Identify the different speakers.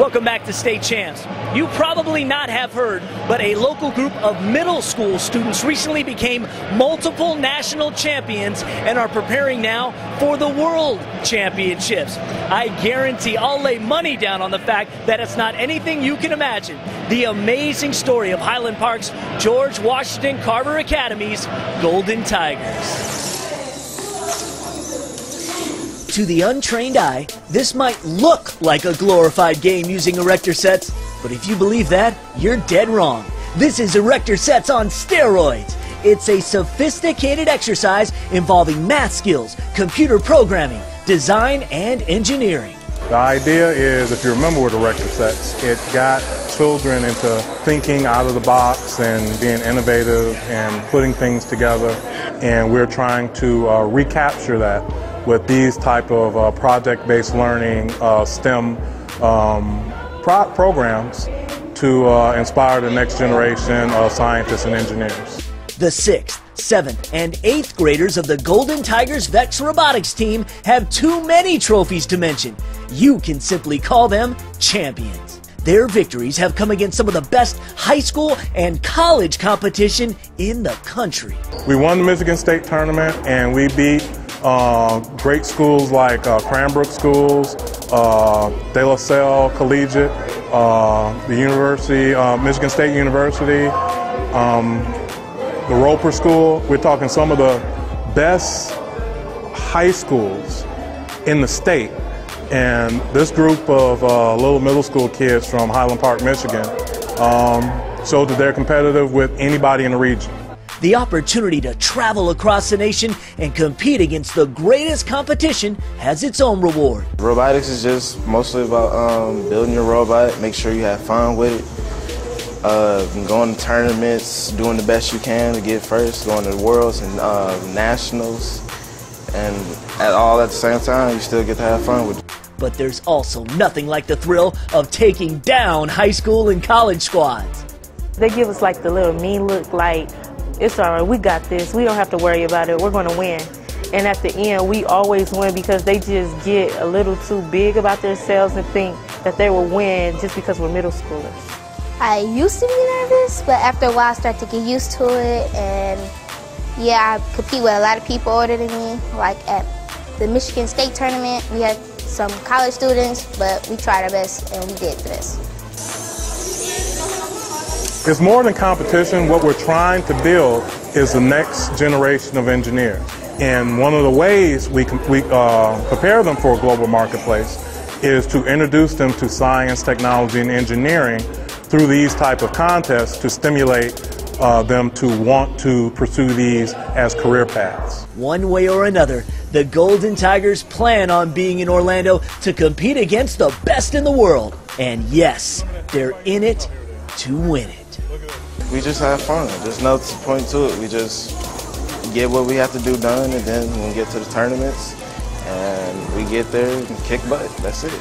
Speaker 1: Welcome back to State Champs. You probably not have heard, but a local group of middle school students recently became multiple national champions and are preparing now for the World Championships. I guarantee I'll lay money down on the fact that it's not anything you can imagine. The amazing story of Highland Park's George Washington Carver Academy's Golden Tigers. To the untrained eye, this might look like a glorified game using erector sets, but if you believe that, you're dead wrong. This is erector sets on steroids. It's a sophisticated exercise involving math skills, computer programming, design, and engineering.
Speaker 2: The idea is, if you remember with erector sets, it got children into thinking out of the box and being innovative and putting things together, and we're trying to recapture that with these type of project-based learning STEM programs to inspire the next generation of scientists and engineers.
Speaker 1: The 6th, 7th, and 8th graders of the Golden Tigers VEX Robotics team have too many trophies to mention. You can simply call them champions. Their victories have come against some of the best high school and college competition in the country.
Speaker 2: We won the Michigan State tournament, and we beat great schools like Cranbrook Schools, De La Salle Collegiate, the University, Michigan State University, the Roper School. We're talking some of the best high schools in the state. And this group of little middle school kids from Highland Park, Michigan, showed that they're competitive with anybody in the region.
Speaker 1: The opportunity to travel across the nation and compete against the greatest competition has its own reward.
Speaker 3: Robotics is just mostly about building your robot, make sure you have fun with it, going to tournaments, doing the best you can to get first, going to the Worlds and nationals, and at the same time you still get to have fun with it.
Speaker 1: But there's also nothing like the thrill of taking down high school and college squads.
Speaker 4: They give us like the little mean look, like, it's all right, we got this, we don't have to worry about it, we're going to win. And at the end, we always win because they just get a little too big about themselves and think that they will win just because we're middle schoolers.
Speaker 5: I used to be nervous, but after a while I started to get used to it, and yeah, I compete with a lot of people older than me. Like at the Michigan State tournament, we had some college students, but we tried our best and we did the best.
Speaker 2: It's more than competition. What we're trying to build is the next generation of engineers. And one of the ways we prepare them for a global marketplace is to introduce them to science, technology, and engineering through these type of contests to stimulate them to want to pursue these as career paths.
Speaker 1: One way or another, the Golden Tigers plan on being in Orlando to compete against the best in the world. And yes, they're in it to win it.
Speaker 3: We just have fun. There's no point to it. We just get what we have to do done, and then we get to the tournaments, and we get there and kick butt. That's it.